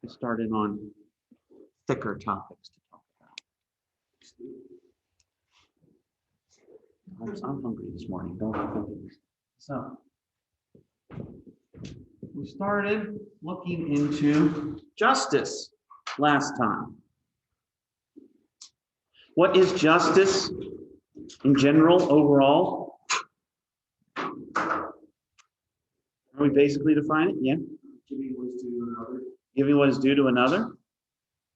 let's get started on thicker topics to talk about. I'm hungry this morning. Don't. So we started looking into justice last time. What is justice in general, overall? Are we basically define it? Yeah. Giving what is due to another. Giving what is due to another.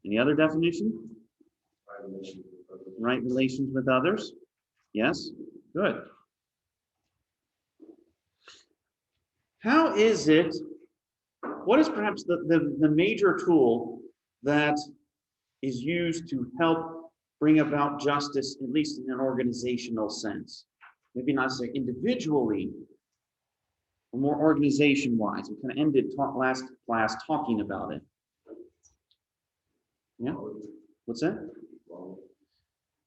Any other definition? Right relations with others. Right relations with others. Yes. Good. How is it? What is perhaps the major tool that is used to help bring about justice, at least in an organizational sense? Maybe not necessarily individually, but more organization-wise. We kind of ended last class talking about it. Yeah. What's that?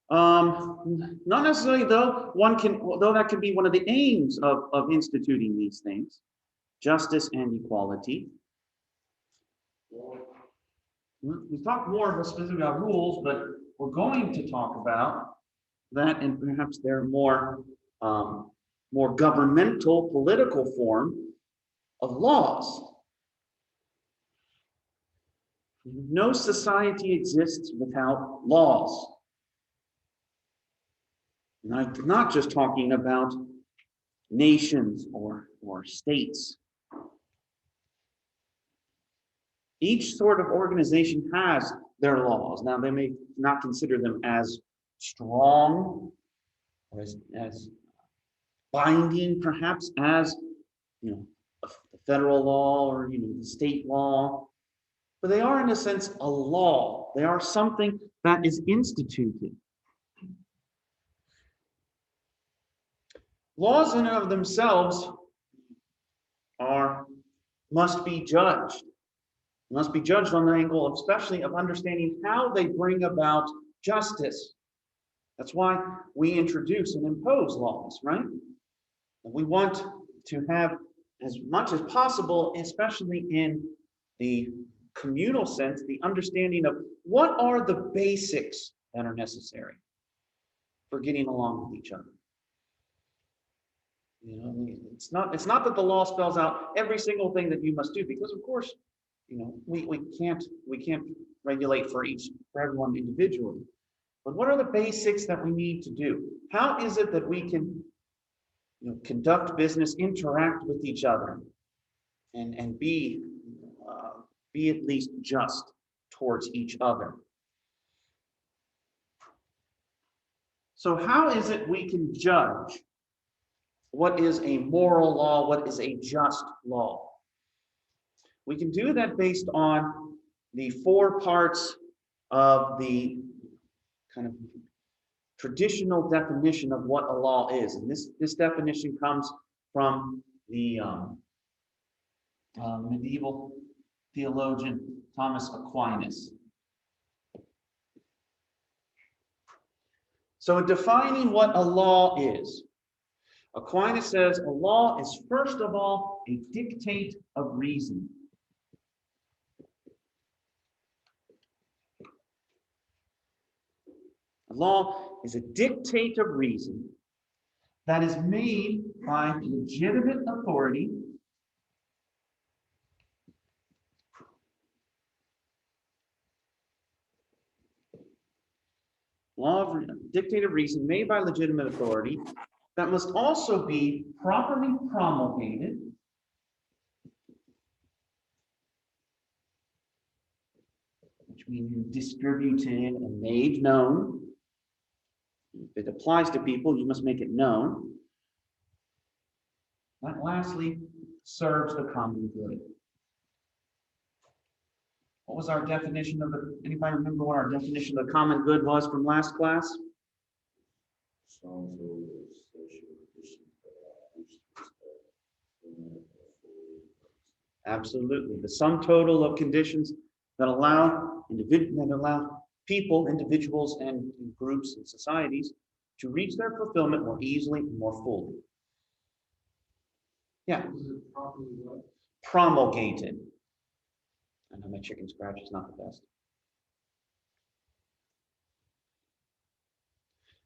Not necessarily, though. Though that could be one of the aims of instituting these things: justice and equality. We talked more specifically about rules, but we're going to talk about that, and perhaps they're more governmental, political form of laws. No society exists without laws. And I'm not just talking about nations or states. Each sort of organization has their laws. Now, they may not consider them as strong or as binding, perhaps, as the federal law or the state law, but they are, in a sense, a law. They are something that is instituted. Laws in and of themselves must be judged. Must be judged on the angle, especially of understanding how they bring about justice. That's why we introduce and impose laws, right? We want to have as much as possible, especially in the communal sense, the understanding of what are the basics that are necessary for getting along with each other. It's not that the law spells out every single thing that you must do, because of course, we can't regulate for everyone individually. But what are the basics that we need to do? How is it that we can conduct business, interact with each other, and be at least just towards each other? So how is it we can judge what is a moral law, what is a just law? We can do that based on the 4 parts of the kind of traditional definition of what a law is. And this definition comes from the medieval theologian Thomas Aquinas. So in defining what a law is, Aquinas says a law is first of all a dictate of reason. A law is a dictate of reason that is made by legitimate authority dictate of reason made by legitimate authority that must also be properly promulgated which means distributed and made known. If it applies to people, you must make it known. That lastly serves the common good. What was our definition of the, anybody remember what our definition of the common good was from last class? Absolutely. The sum total of conditions that allow people, individuals, and groups and societies to reach their fulfillment more easily and more fully. Yeah. Promulgated. I know my chicken scratch is not the best.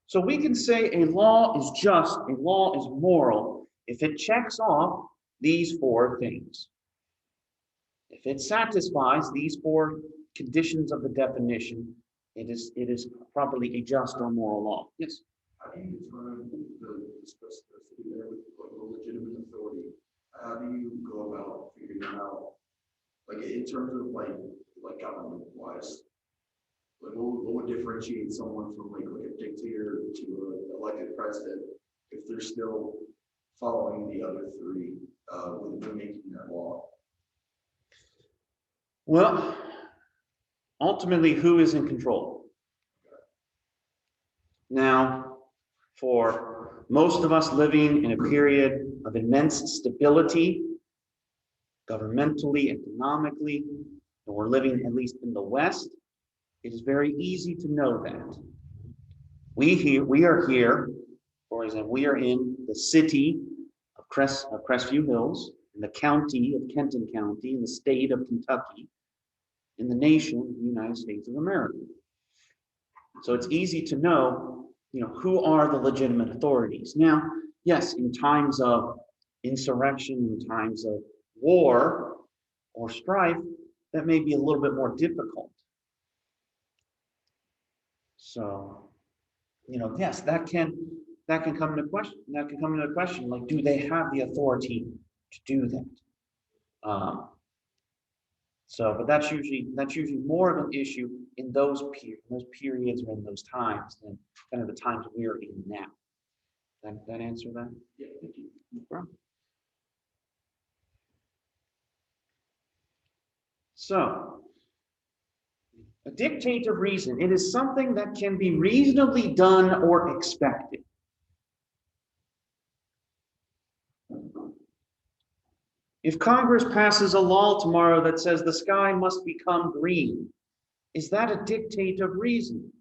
So we can say a law is just, a law is moral, if it checks off these four things. If it satisfies these four conditions of the definition, it is properly a just or moral law. Yes. How do you determine the specificity there with like a legitimate authority? How do you go about figuring it out? Like in terms of like government wise, like what would differentiate someone from like a dictator to an elected president if they're still following the other three when making that law? Well, ultimately, who is in control? Now, for most of us living in a period of immense stability, governmentally, economically, and we're living at least in the West, it is very easy to know that. We are here, for example, we are in the city of Crestview Hills, in the county of Kenton County, in the state of Kentucky, in the nation of the United States of America. So it's easy to know, who are the legitimate authorities. Now, yes, in times of insurrection, in times of war or strife, that may be a little bit more difficult. So, yes, that can come into question. That can come into question. Like, do they have the authority to do that? But that's usually more of an issue in those periods or in those times than kind of the times we're in now. That answer that? Yeah, thank you. No problem. So, a dictate of reason, it is something that can be reasonably done or expected. If Congress passes a law tomorrow that says the sky must become green, is that a dictate of reason?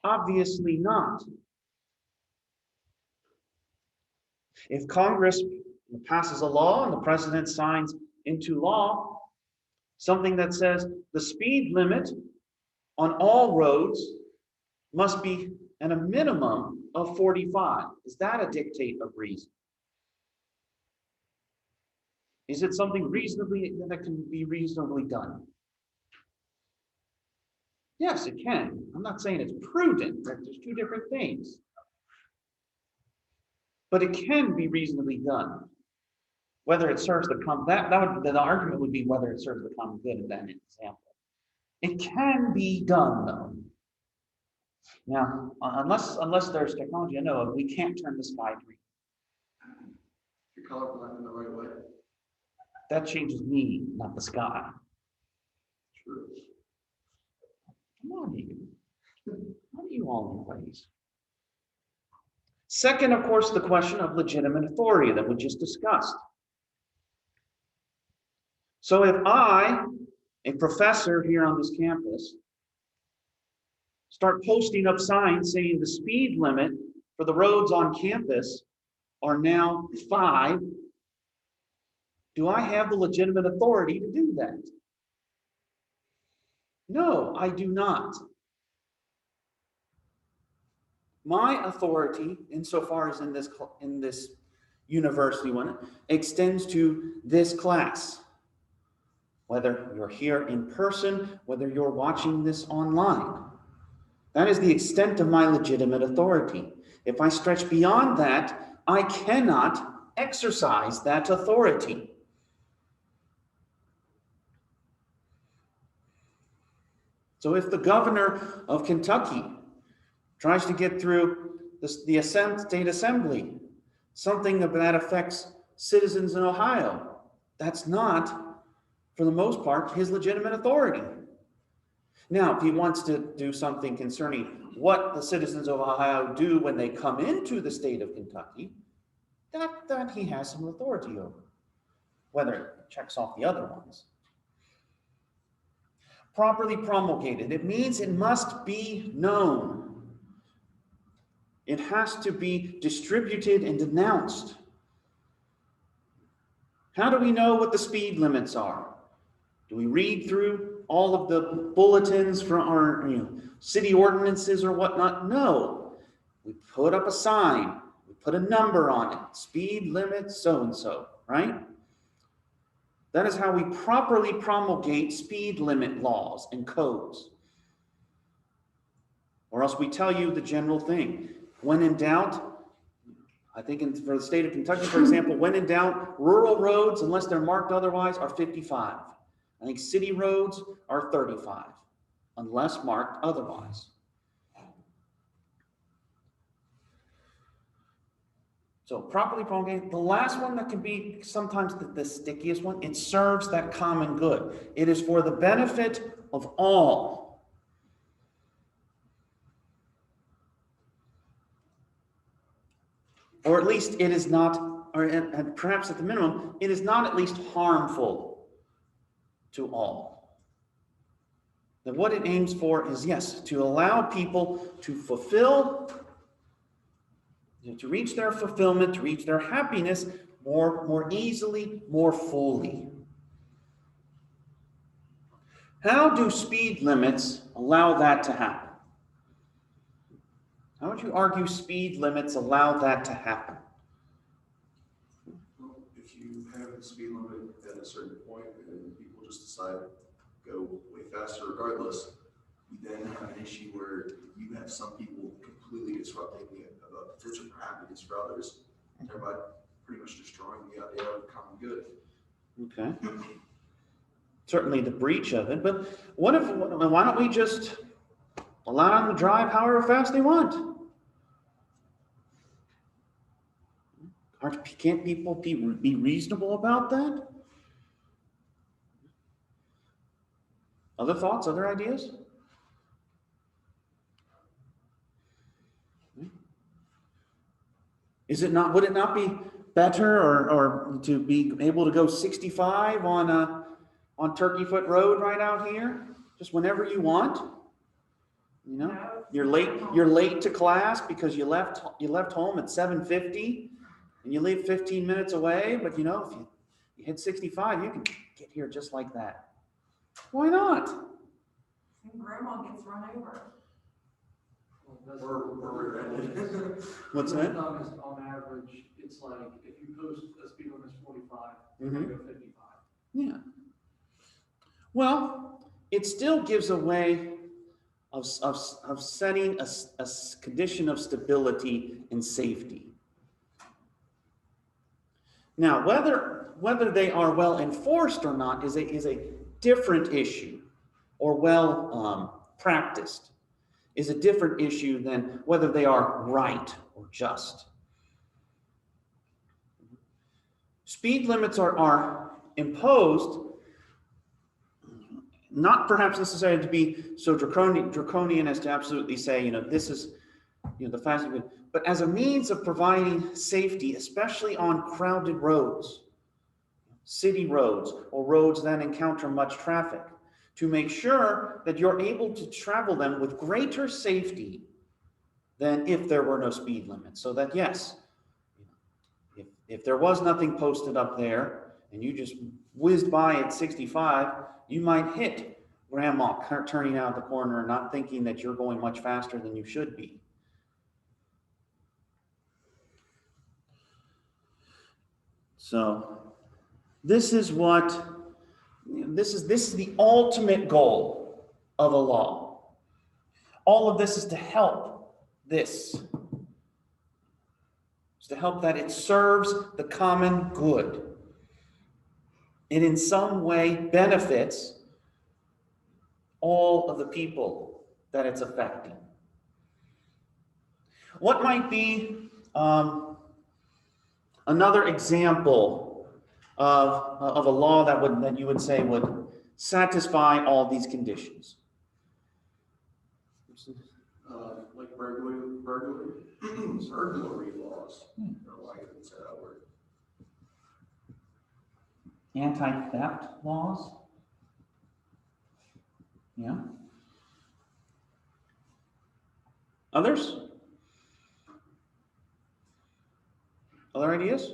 Obviously not. If Congress passes a law and the president signs into law something that says the speed limit on all roads must be at a minimum of 45, is that a dictate of reason? Is it something that can be reasonably done? Yes, it can. I'm not saying it's prudent. There's two different things. But it can be reasonably done. Whether it serves the the argument would be whether it serves the common good in that example. It can be done though. Now, unless there's technology I know of, we can't turn the sky green. Your colorblind in the right way. That changes me, not the sky. True. Come on, you. What are you all in ways? Second, of course, the question of legitimate authority that we just discussed. So if I, a professor here on this campus, start posting up signs saying the speed limit for the roads on campus are now 5, do I have the legitimate authority to do that? No, I do not. My authority, insofar as in this university one, extends to this class. Whether you're here in person, whether you're watching this online. That is the extent of my legitimate authority. If I stretch beyond that, I cannot exercise that authority. So if the governor of Kentucky tries to get through the state assembly something that affects citizens in Ohio, that's not, for the most part, his legitimate authority. Now, if he wants to do something concerning what the citizens of Ohio do when they come into the state of Kentucky, that he has some authority over, whether it checks off the other ones. Properly promulgated, it means it must be known. It has to be distributed and denounced. How do we know what the speed limits are? Do we read through all of the bulletins from our city ordinances or whatnot? No. We put up a sign. We put a number on it. Speed limit so-and-so, right? That is how we properly promulgate speed limit laws and codes. Or else we tell you the general thing. When in doubt, I think for the state of Kentucky, for example, when in doubt, rural roads, unless they're marked otherwise, are 55. I think city roads are 35, unless marked otherwise. So properly promulgated. The last one that can be sometimes the stickiest one, it serves that common good. It is for the benefit of all. Or at least it is not, or and perhaps at the minimum, it is not at least harmful to all. That what it aims for is, yes, to allow people to fulfill, to reach their fulfillment, to reach their happiness more easily, more fully. How do speed limits allow that to happen? How would you argue speed limits allow that to happen? Well, if you have the speed limit at a certain point and people just decide to go way faster regardless, you then have an issue where you have some people completely disrupting the potential for happiness for others, thereby pretty much destroying the idea of common good. Okay. Certainly the breach of it, but why don't we just allow them to drive however fast they want? Can't people be reasonable about that? Other thoughts, other ideas? Would it not be better or to be able to go 65 on Turkey Foot Road right out here? Just whenever you want? You're late to class because you left home at 7:50 and you live 15 minutes away, but if you hit 65, you can get here just like that. Why not? And grandma gets run over. What's that? On average, it's like if you post a speed limit is 45, you're Mhm. going to go 55. Yeah. Well, it still gives a way of setting a condition of stability and safety. Now, whether they are well enforced or not is a different issue, or well practiced is a different issue than whether they are right or just. Speed limits are imposed, not perhaps necessarily to be so draconian as to absolutely say, this is, the fastest, but as a means of providing safety, especially on crowded roads, city roads, or roads that encounter much traffic, to make sure that you're able to travel them with greater safety than if there were no speed limit. So that, yes, if there was nothing posted up there and you just whizzed by at 65, you might hit grandma turning out the corner and not thinking that you're going much faster than you should be. So this is the ultimate goal of a law. All of this is to help this. It's to help that it serves the common good. It in some way benefits all of the people that it's affecting. What might be another example of a law that you would say would satisfy all these conditions? Like burglary laws. I don't know why I couldn't say that word. Anti-theft laws? Yeah. Others? Other ideas?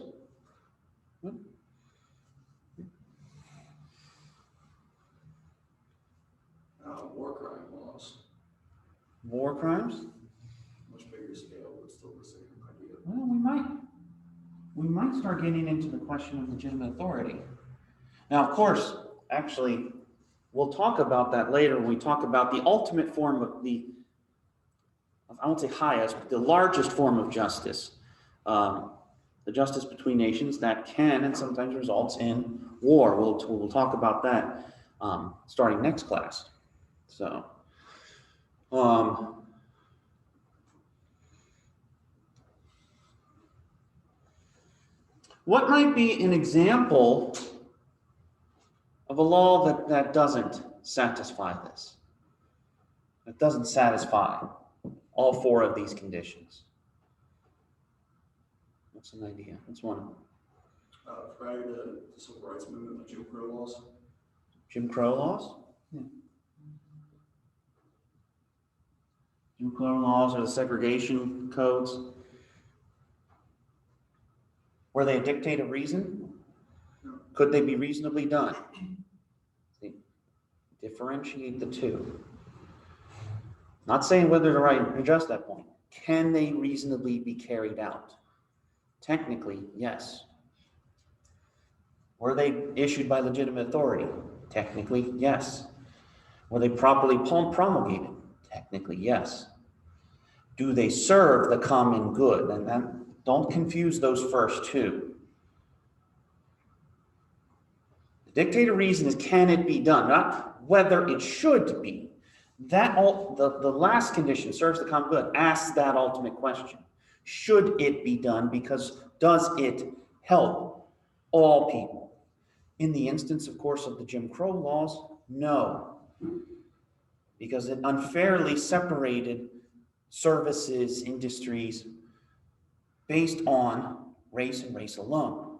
war crime laws, War crimes? much bigger scale, but still the same idea. Well, we might start getting into the question of legitimate authority. Now, of course, actually, we'll talk about that later when we talk about the ultimate form of I won't say highest, but the largest form of justice. The justice between nations that can and sometimes results in war. We'll talk about that starting next class. So, what might be an example of a law that doesn't satisfy this? That doesn't satisfy all four of these conditions. What's an idea? What's one of them? Prior to the civil rights movement, the Jim Crow laws. Jim Crow laws? Yeah. Jim Crow laws or the segregation codes. Were they a dictate of reason? Could they be reasonably done? Differentiate the two. Not saying whether they're right or just that point. Can they reasonably be carried out? Technically, yes. Were they issued by legitimate authority? Technically, yes. Were they properly promulgated? Technically, yes. Do they serve the common good? And then don't confuse those first two. The dictate of reason is can it be done, not whether it should be. The last condition, serves the common good, asks that ultimate question. Should it be done? Because does it help all people? In the instance, of course, of the Jim Crow laws, no. Because it unfairly separated services, industries, based on race and race alone,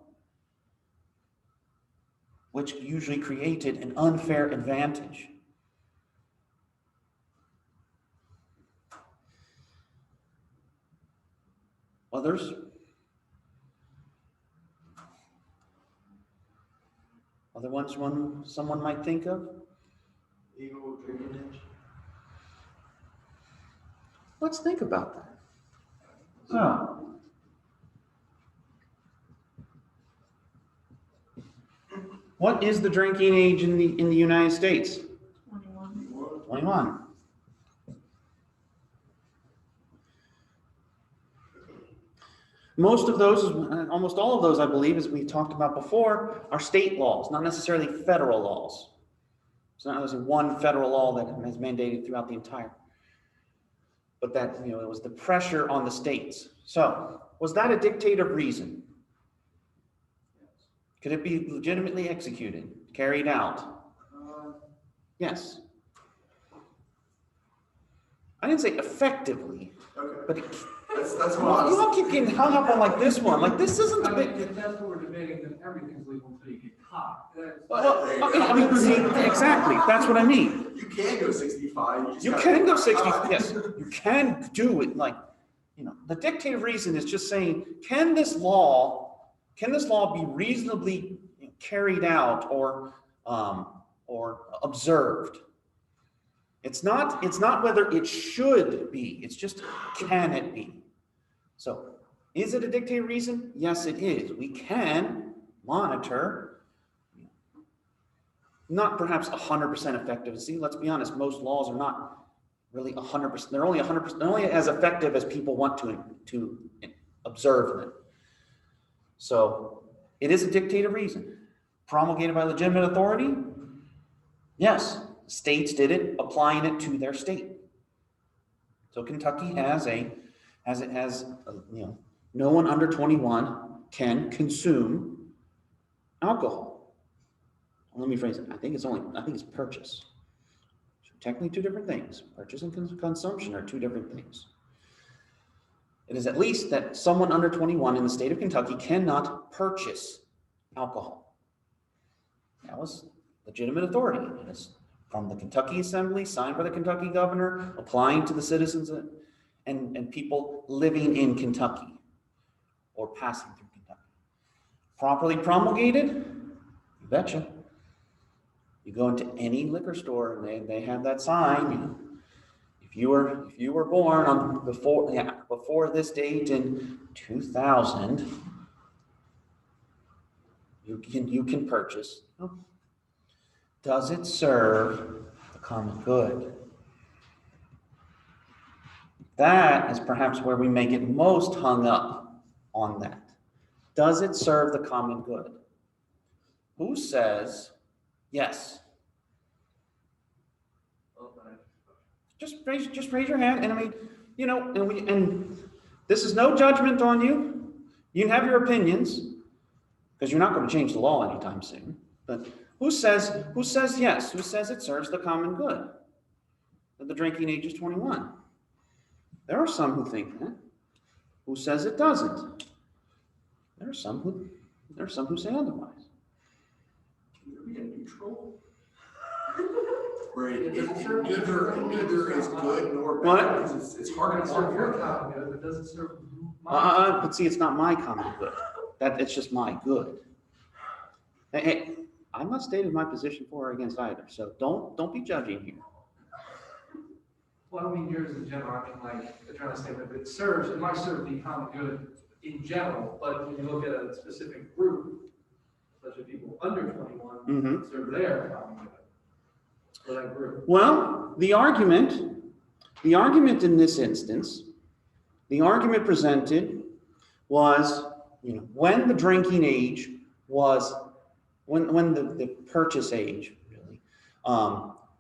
which usually created an unfair advantage. Others? Other ones someone might think of? Legal drinking age. Let's think about that. So, what is the drinking age in the United States? 21. 21. Most of those, almost all of those, I believe, as we talked about before, are state laws, not necessarily federal laws. It's not necessarily one federal law that is mandated throughout the entire, but that, it was the pressure on the states. So, was that a dictate of reason? Could it be legitimately executed, carried out? Yes. I didn't say effectively, Okay. but it, That's what I well, you was. all keep getting hung up on like this one. Like this isn't the I big. mean, if that's what we're debating, then everything's legal until you get caught. Well, okay, I mean, see, exactly. That's what I mean. You can go 65. You can go 60. Yes, you can do it. Like, the dictate of reason is just saying, can this law be reasonably carried out or observed? It's not whether it should be. It's just can it be? So, is it a dictate of reason? Yes, it is. We can monitor. Not perhaps 100% effective. See, let's be honest, most laws are not really 100%. They're only 100%, they're only as effective as people want to observe them. So it is a dictate of reason. Promulgated by legitimate authority? Yes, states did it, applying it to their state. So Kentucky no one under 21 can consume alcohol. Let me phrase it. I think it's purchase. So technically two different things. Purchase and consumption are two different things. It is at least that someone under 21 in the state of Kentucky cannot purchase alcohol. That was legitimate authority. It is from the Kentucky Assembly, signed by the Kentucky governor, applying to the citizens and people living in Kentucky or passing through Kentucky. Properly promulgated? You betcha. You go into any liquor store and they have that sign, you know, if you were born on before this date in 2000, you can purchase. Does it serve the common good? That is perhaps where we may get most hung up on that. Does it serve the common good? Who says yes? Just raise your hand, and I mean, you know, and this is no judgment on you. You can have your opinions, because you're not going to change the law anytime soon. But who says yes? Who says it serves the common good? That the drinking age is 21. There are some who think that. Who says it doesn't? There are some who say otherwise. Can there be a neutral? Where neither is good nor bad. What? It's hard to serve your work. common good, but doesn't serve mine. But see, it's not my common good. It's just my good. Hey, I'm not stating my position for or against either, so don't be judging here. Well, I don't mean yours in general, I mean like, I'm trying to say that it might serve the common good in general, but when you look at a specific group, such as people under 21, Mhm. serve their common good for that group. Well, the argument in this instance, the argument presented was, you know, when the drinking age was, when the purchase age really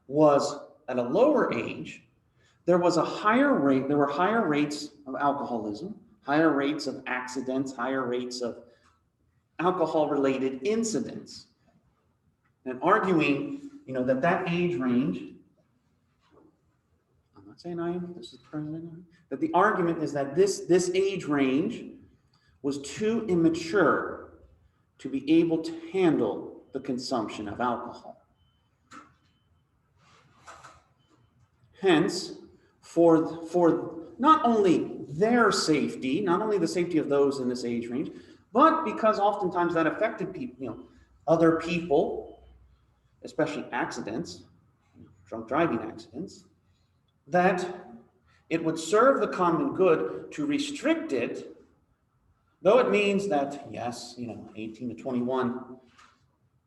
was at a lower age, there was a higher rate, there were higher rates of alcoholism, higher rates of accidents, higher rates of alcohol-related incidents. And arguing, you know, that age range, I'm not saying I am, this is the president, that the argument is that this age range was too immature to be able to handle the consumption of alcohol. Hence, for not only their safety, not only the safety of those in this age range, but because oftentimes that affected people, you know, other people, especially accidents, drunk driving accidents, that it would serve the common good to restrict it, though it means that, yes, you know, 18 to 21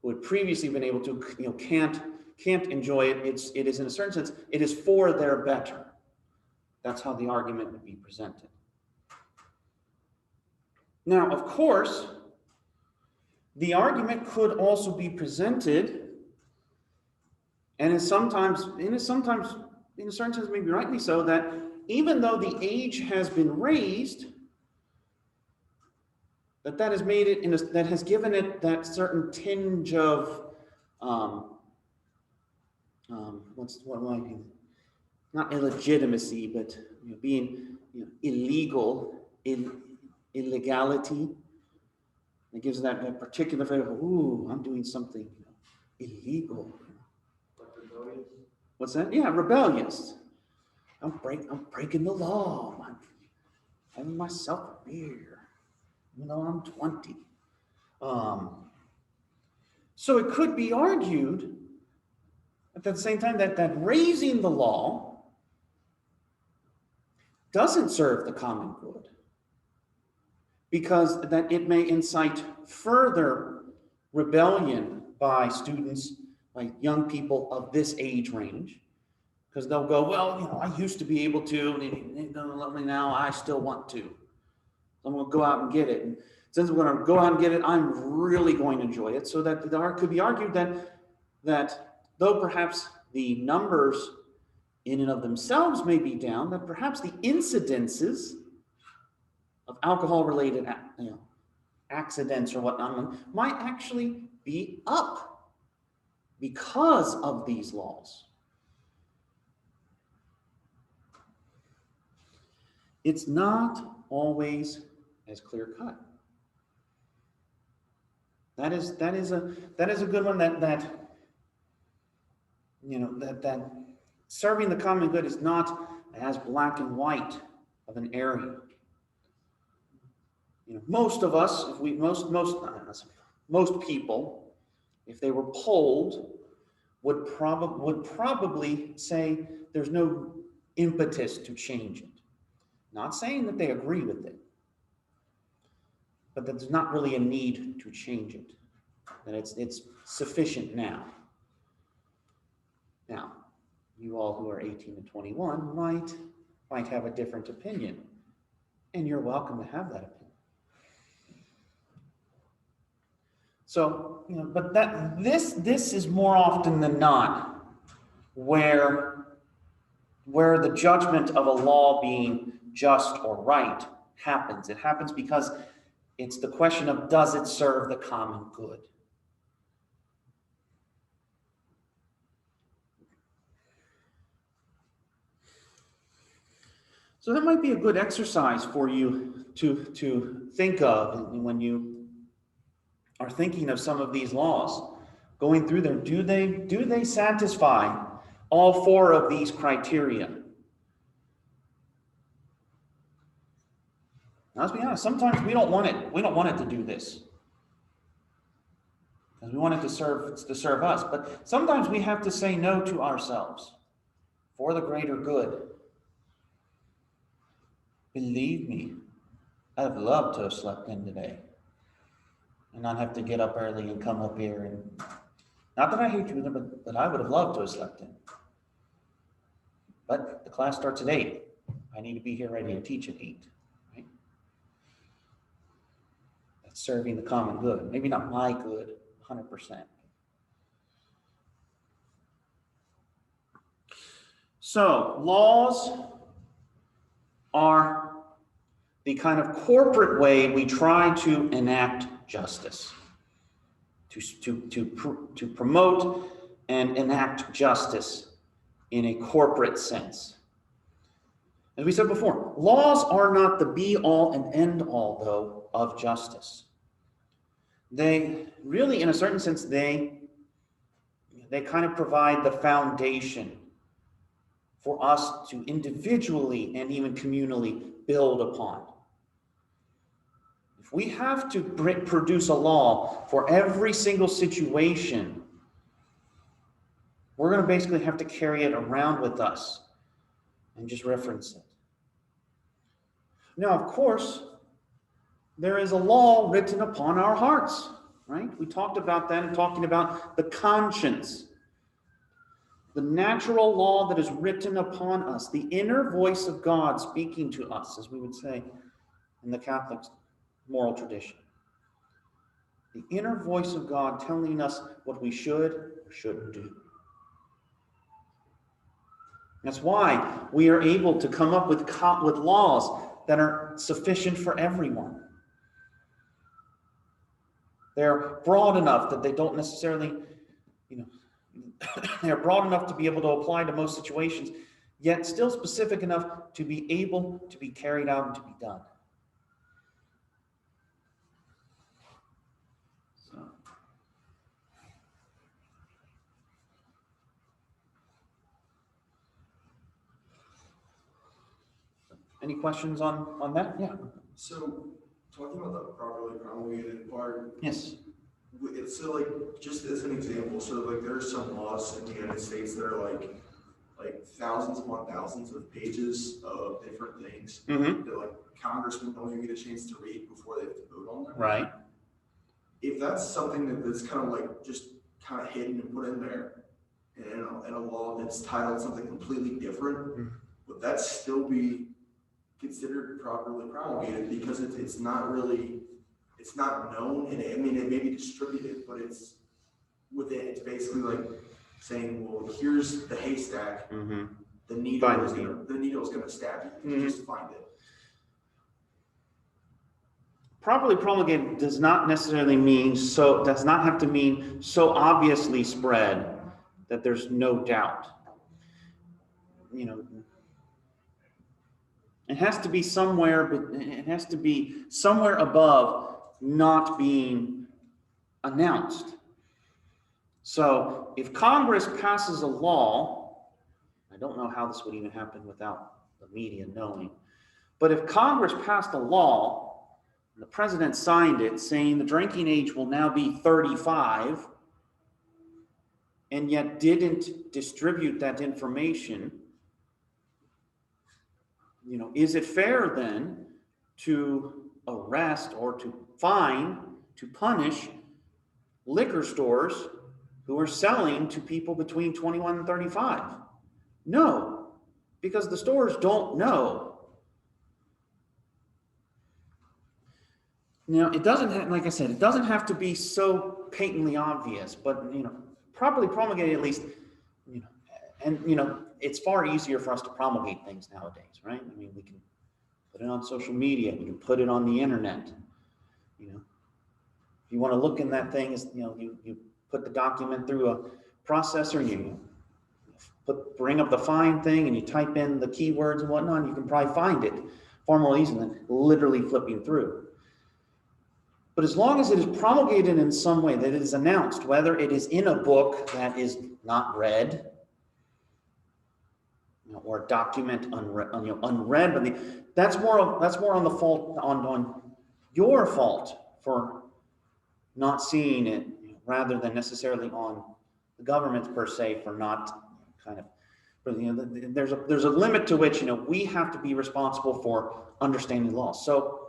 who had previously been able to, you know, can't enjoy it. It is in a certain sense, it is for their better. That's how the argument would be presented. Now, of course, the argument could also be presented, and is sometimes, in a certain sense, maybe rightly so, that even though the age has been raised, that has made it that has given it that certain tinge of what am I mean? Not illegitimacy, but, you know, being, you know, illegal, illegality. It gives that particular flavor. Ooh, I'm doing something, you know, illegal. What's that? Yeah, rebellious. I'm breaking the law. I'm having myself a beer, even though I'm 20. So it could be argued at the same time that raising the law doesn't serve the common good, because that it may incite further rebellion by students, by young people of this age range, because they'll go, well, you know, I used to be able to, and don't let me now, I still want to. I'm going to go out and get it. And since I'm going to go out and get it, I'm really going to enjoy it. So that it could be argued that though perhaps the numbers in and of themselves may be down, that perhaps the incidences of alcohol-related, you know, accidents or whatnot might actually be up because of these laws. It's not always as clear-cut. That is a good one. That you know, that serving the common good is not as black and white of an area. You know, most of us, if we most people, if they were polled, would probably say there's no impetus to change it. Not saying that they agree with it, but that there's not really a need to change it. That it's sufficient now. Now, you all who are 18 to 21 might have a different opinion, and you're welcome to have that opinion. So, but this is more often than not where the judgment of a law being just or right happens. It happens because it's the question of, does it serve the common good? So that might be a good exercise for you to think of when you are thinking of some of these laws, going through them. Do they satisfy all four of these criteria? Now, let's be honest, sometimes we don't want it. We don't want it to do this, because we want it to serve us. But sometimes we have to say no to ourselves for the greater good. Believe me, I'd love to have slept in today and not have to get up early and come up here. And not that I hate you, but I would have loved to have slept in. But the class starts at 8. I need to be here ready to teach at 8. Right? That's serving the common good. Maybe not my good, 100%. So, laws are the kind of corporate way we try to enact justice, to promote and enact justice in a corporate sense. As we said before, laws are not the be-all and end-all, though, of justice. They really, in a certain sense, they kind of provide the foundation for us to individually and even communally build upon. If we have to produce a law for every single situation, we're going to basically have to carry it around with us and just reference it. Now, of course, there is a law written upon our hearts, right? We talked about that in talking about the conscience. The natural law that is written upon us, the inner voice of God speaking to us, as we would say in the Catholic moral tradition. The inner voice of God telling us what we should or shouldn't do. That's why we are able to come up with laws that are sufficient for everyone. They're broad enough that they don't necessarily, they're broad enough to be able to apply to most situations, yet still specific enough to be able to be carried out and to be done. So. Any questions on that? Yeah. So, talking about the properly promulgated part, Yes. it's so like, just as an example, so like there are some laws in the United States that are like thousands upon thousands of pages of different things Mm-hmm. that like congressmen don't even get a chance to read before they have to vote on them. Right. If that's something that's kind of like just kind of hidden and put in there, in a law that's titled something completely different, would that still be considered properly promulgated? Because it's not really, it's not known, and it may be distributed, but it's within, it's basically like saying, well, here's the haystack, Mm-hmm. the needle is gonna stab you, just find it. Properly promulgated does not necessarily mean does not have to mean so obviously spread that there's no doubt. It has to be somewhere, but it has to be somewhere above not being announced. So if Congress passes a law, I don't know how this would even happen without the media knowing, but if Congress passed a law and the president signed it saying the drinking age will now be 35, and yet didn't distribute that information, is it fair then to arrest or to fine, to punish liquor stores who are selling to people between 21 and 35? No, because the stores don't know. Now, it doesn't have, like I said, it doesn't have to be so patently obvious, but, properly promulgated at least, and, it's far easier for us to promulgate things nowadays, right? I mean, we can put it on social media, we can put it on the internet, If you want to look in that thing, you put the document through a processor, and you bring up the find thing, and you type in the keywords and whatnot, and you can probably find it far more easily than literally flipping through. But as long as it is promulgated in some way, that it is announced, whether it is in a book that is not read, or a document unread, but that's more on the fault on your fault for not seeing it, rather than necessarily on the government per se for not kind of. But there's a limit to which we have to be responsible for understanding the law. So,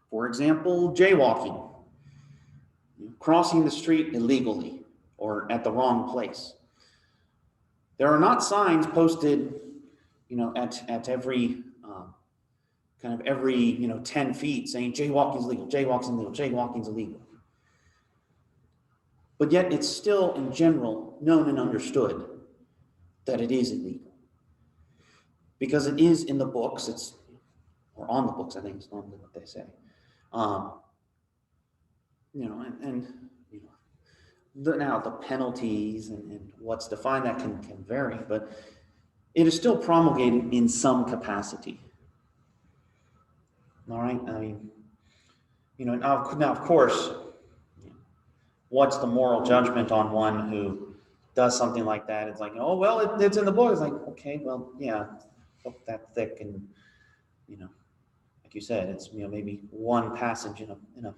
for example, jaywalking, crossing the street illegally or at the wrong place. There are not signs posted, at every kind of every 10 feet saying jaywalking is illegal, jaywalking is illegal, jaywalking is illegal. But yet it's still in general known and understood that it is illegal, because it is in the books. Or on the books, I think is normally what they say. Now the penalties and what's defined, that can vary, but it is still promulgated in some capacity. All right. I mean, now of course, what's the moral judgment on one who does something like that? It's like, oh well, it's in the book. It's like, okay, well, yeah, book that thick, and like you said, it's maybe one passage in a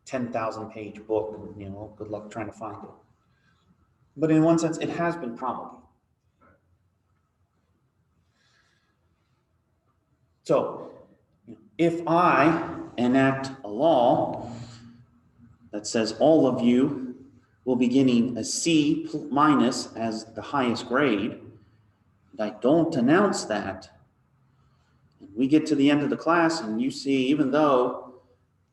10,000 page book, and good luck trying to find it. But in one sense, it has been promulgated. So, if I enact a law that says all of you will be getting a C minus as the highest grade, and I don't announce that, and we get to the end of the class and you see, even though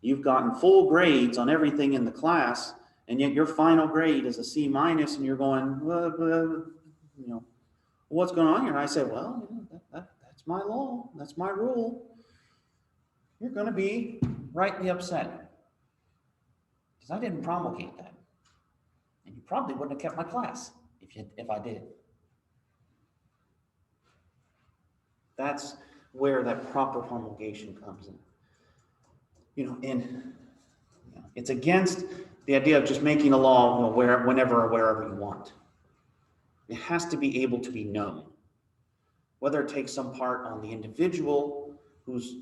you've gotten full grades on everything in the class, and yet your final grade is a C minus, and you're going, what's going on here? And I say, well, that's my law, that's my rule. You're going to be rightly upset, because I didn't promulgate that, and you probably wouldn't have kept my class if I did. That's where that proper promulgation comes in. It's against the idea of just making a law whenever or wherever you want. It has to be able to be known, whether it takes some part on the individual who's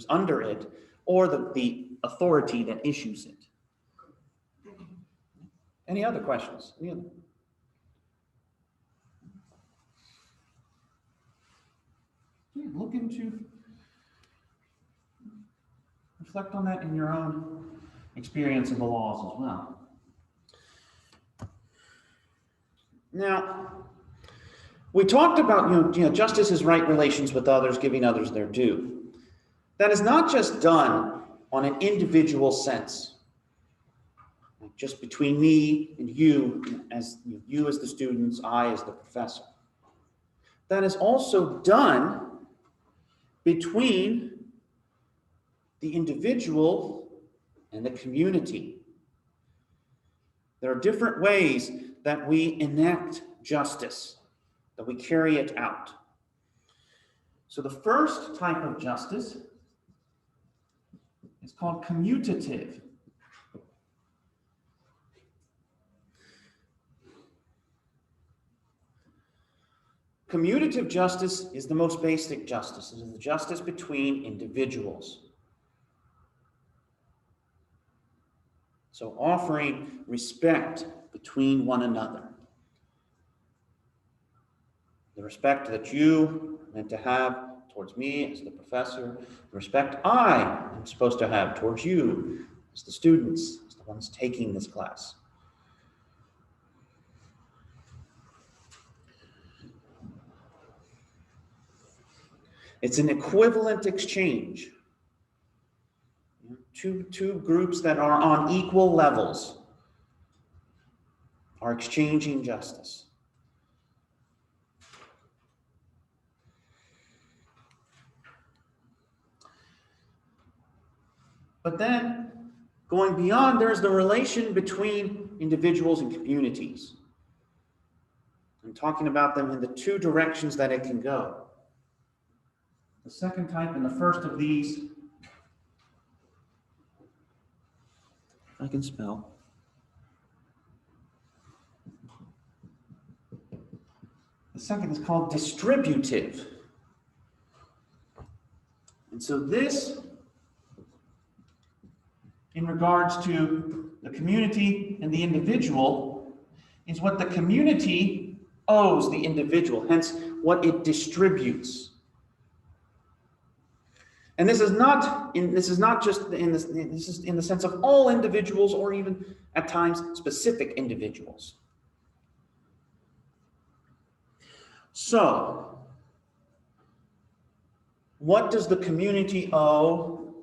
under it, or the authority that issues it. Any other questions? Look into, reflect on that in your own experience of the laws as well. Now, we talked about justice is right relations with others, giving others their due. That is not just done on an individual sense, just between me and you as the students, I as the professor. That is also done between the individual and the community. There are different ways that we enact justice, that we carry it out. So the first type of justice is called commutative. Commutative justice is the most basic justice. It is the justice between individuals. So offering respect between one another. The respect that you are meant to have towards me as the professor, the respect I am supposed to have towards you as the students, as the ones taking this class. It's an equivalent exchange. Two groups that are on equal levels are exchanging justice. But then, going beyond, there's the relation between individuals and communities. I'm talking about them in the two directions that it can go. The second type and the first of these, if I can spell. The second is called distributive. And so this, in regards to the community and the individual, is what the community owes the individual, hence what it distributes. And this is not just this is in the sense of all individuals, or even at times specific individuals. So, what does the community owe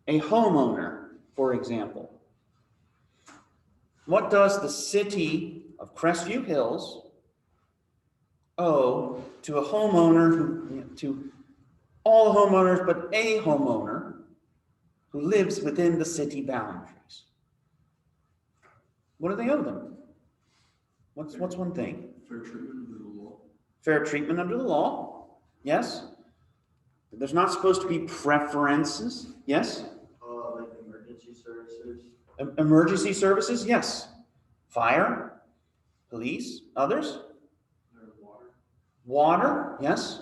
a homeowner, for example? What does the city of Crestview Hills owe to a homeowner, to all homeowners but a homeowner who lives within the city boundaries? What do they owe them? What's one thing? Fair treatment under the law. Fair treatment under the law, yes. There's not supposed to be preferences, yes. Like emergency services. Emergency services, yes. Fire, police, others. Water, yes.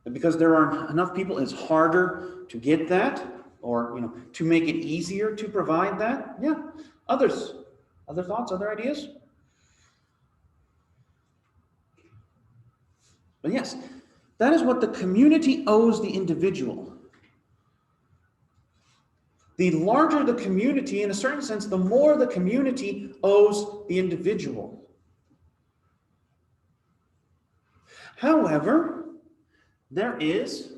And because there aren't enough people, it's harder to get that, or to make it easier to provide that. Yeah. Others, other thoughts, other ideas? But yes, that is what the community owes the individual. The larger the community, in a certain sense, the more the community owes the individual. However, there is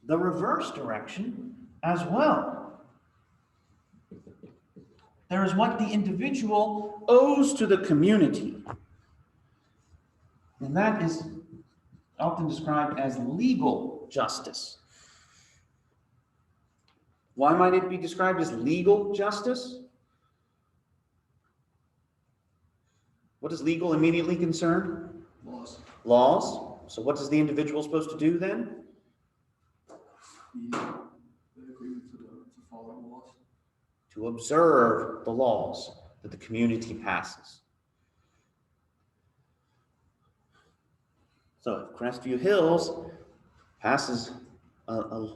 the reverse direction as well. There is what the individual owes to the community. And that is often described as legal justice. Why might it be described as legal justice? What does legal immediately concern? Laws. Laws. So what is the individual supposed to do then? They agree to follow laws. To observe the laws that the community passes. So if Crestview Hills passes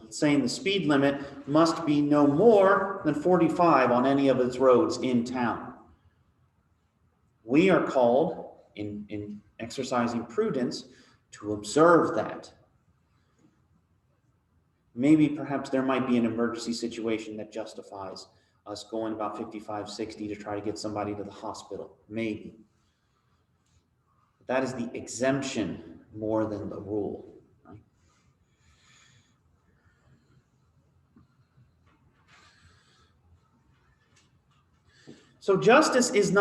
saying the speed limit must be no more than 45 on any of its roads in town, we are called, in exercising prudence, to observe that. Maybe perhaps there might be an emergency situation that justifies us going about 55, 60 to try to get somebody to the hospital. Maybe. That is the exemption more than the rule. Right? So justice is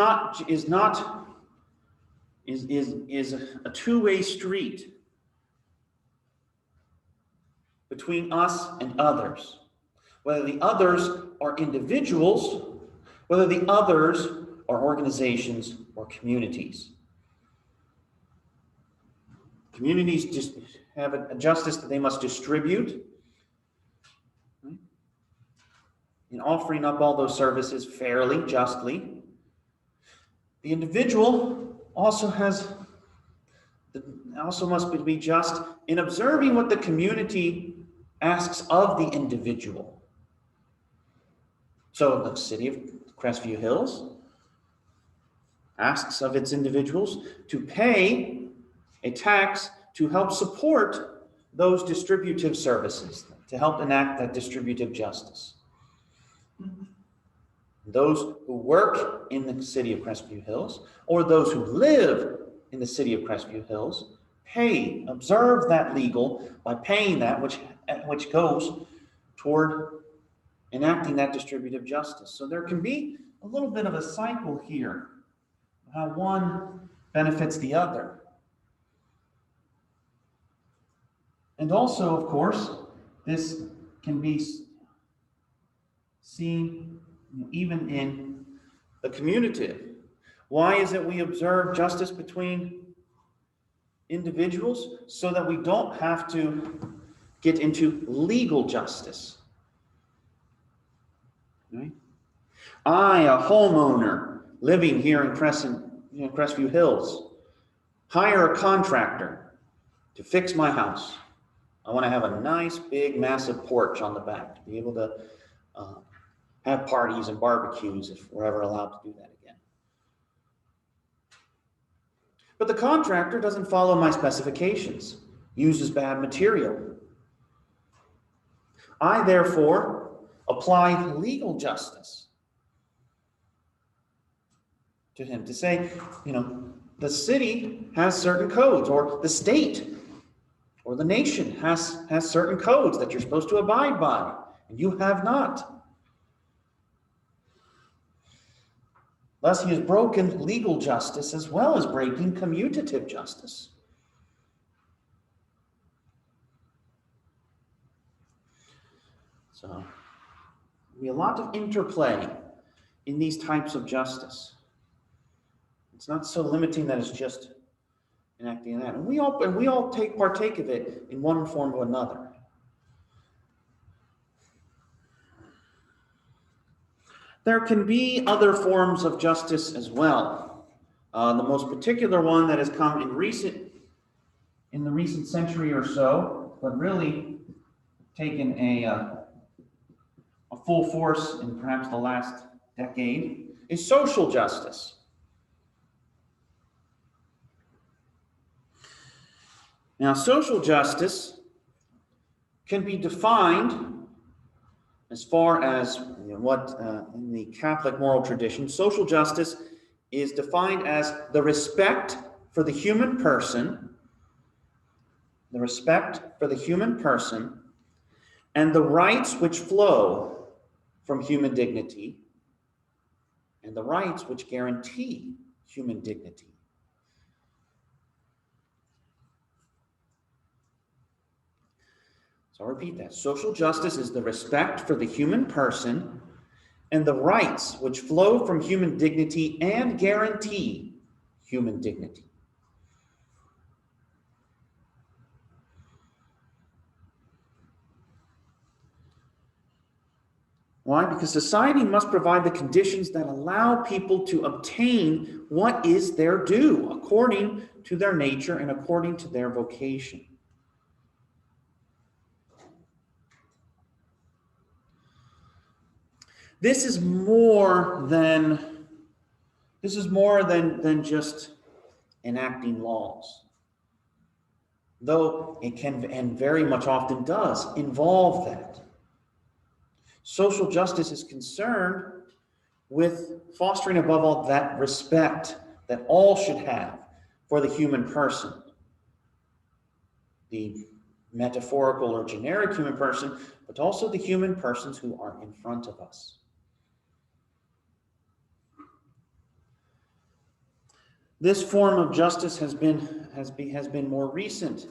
a two-way street between us and others. Whether the others are individuals, whether the others are organizations or communities. Communities just have a justice that they must distribute. Right? In offering up all those services fairly, justly. The individual also must be just in observing what the community asks of the individual. So the city of Crestview Hills asks of its individuals to pay a tax to help support those distributive services, to help enact that distributive justice. Those who work in the city of Crestview Hills, or those who live in the city of Crestview Hills, observe that legal by paying that which goes toward enacting that distributive justice. So there can be a little bit of a cycle here, how one benefits the other. And also, of course, this can be seen even in the community. Why is it we observe justice between individuals? So that we don't have to get into legal justice. Right? I, a homeowner living here in Crestview Hills, hire a contractor to fix my house. I want to have a nice, big, massive porch on the back to be able to have parties and barbecues if we're ever allowed to do that again. But the contractor doesn't follow my specifications, uses bad material. I, therefore, apply legal justice to him to say, the city has certain codes, or the state or the nation has certain codes that you're supposed to abide by, and you have not. Thus, he has broken legal justice as well as breaking commutative justice. So, we have a lot of interplay in these types of justice. It's not so limiting that it's just enacting that. And we all partake of it in one form or another. There can be other forms of justice as well. The most particular one that has come in the recent century or so, but really taken a full force in perhaps the last decade, is social justice. Now, social justice can be defined as far as what in the Catholic moral tradition, social justice is defined as the respect for the human person, and the rights which flow from human dignity, and the rights which guarantee human dignity. So I'll repeat that. Social justice is the respect for the human person and the rights which flow from human dignity and guarantee human dignity. Why? Because society must provide the conditions that allow people to obtain what is their due according to their nature and according to their vocation. This is more than just enacting laws, though it can and very much often does involve that. Social justice is concerned with fostering above all that respect that all should have for the human person, the metaphorical or generic human person, but also the human persons who are in front of us. This form of justice has been more recent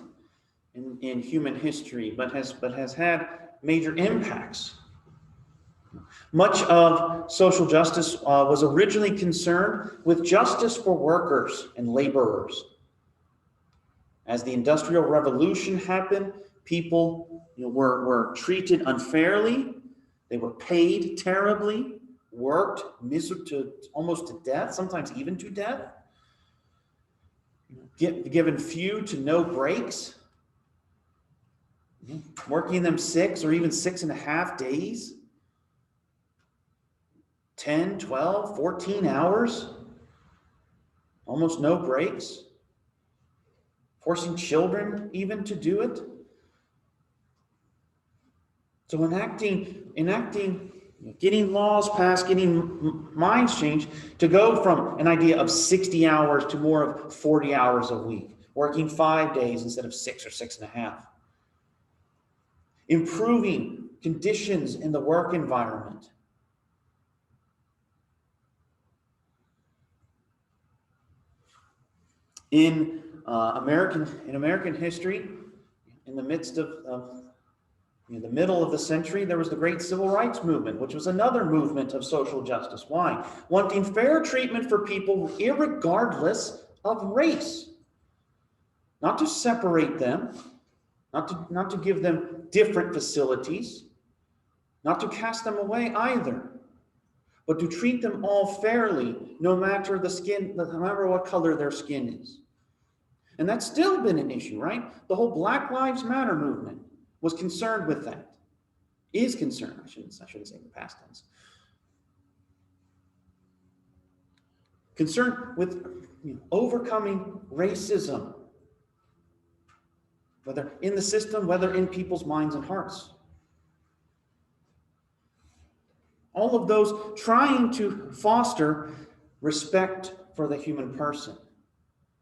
in human history, but has had major impacts. Much of social justice was originally concerned with justice for workers and laborers. As the Industrial Revolution happened, people were treated unfairly. They were paid terribly, worked almost to death, sometimes even to death. Given few to no breaks, working them 6 or even 6.5 days, 10, 12, 14 hours. almost no breaks, forcing children even to do it. So getting laws passed, getting minds changed to go from an idea of 60 hours to more of 40 hours a week, working 5 days instead of 6 or 6.5. Improving conditions in the work environment. In American history, in the midst of in the middle of the century, there was the great civil rights movement, which was another movement of social justice. Why? Wanting fair treatment for people irregardless of race. Not to separate them, not to give them different facilities, not to cast them away either, but to treat them all fairly, no matter what color their skin is. And that's still been an issue, right? The whole Black Lives Matter movement was concerned with that. Is concerned, I shouldn't say in the past tense. Concerned with overcoming racism, whether in the system, whether in people's minds and hearts. All of those trying to foster respect for the human person.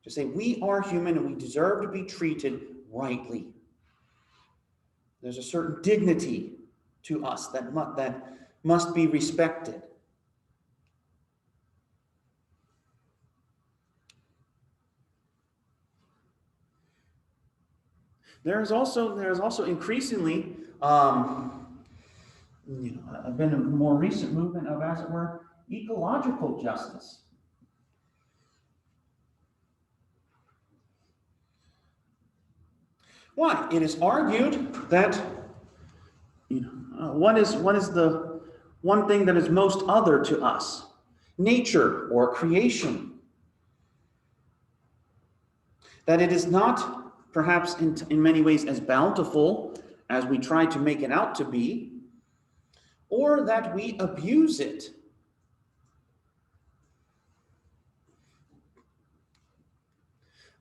To say we are human and we deserve to be treated rightly. There's a certain dignity to us that must be respected. There's also increasingly been a more recent movement of, as it were, ecological justice. Why? It is argued that what is the one thing that is most other to us? Nature or creation. That it is not perhaps in many ways as bountiful as we try to make it out to be, or that we abuse it.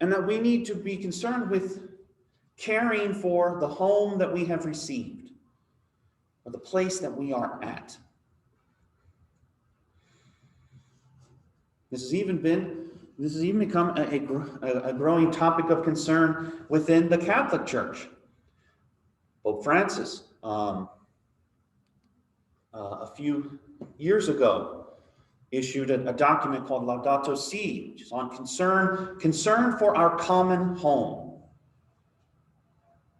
And that we need to be concerned with caring for the home that we have received, or the place that we are at. This has even become a growing topic of concern within the Catholic Church. Pope Francis, a few years ago, issued a document called Laudato Si, which is on concern for our common home.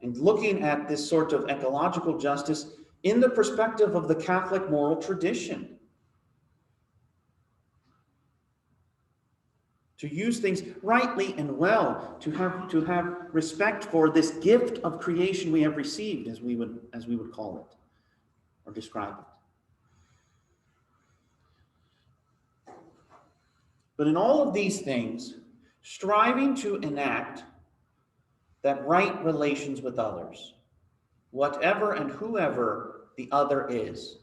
And looking at this sort of ecological justice in the perspective of the Catholic moral tradition. To use things rightly and well, to have respect for this gift of creation we have received, as we would call it, or describe it. But in all of these things, striving to enact that right relations with others, whatever and whoever the other is.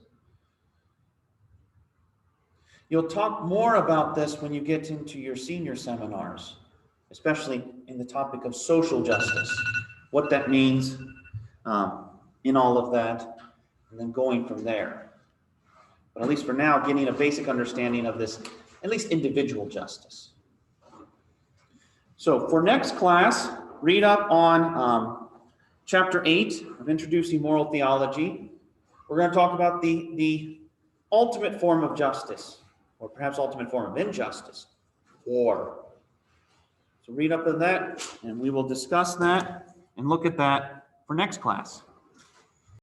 You'll talk more about this when you get into your senior seminars, especially in the topic of social justice, what that means in all of that, and then going from there. But at least for now, getting a basic understanding of this, at least individual justice. So for next class, read up on chapter 8 of Introducing Moral Theology. We're going to talk about the ultimate form of justice, or perhaps ultimate form of injustice, war. So read up on that, and we will discuss that and look at that for next class.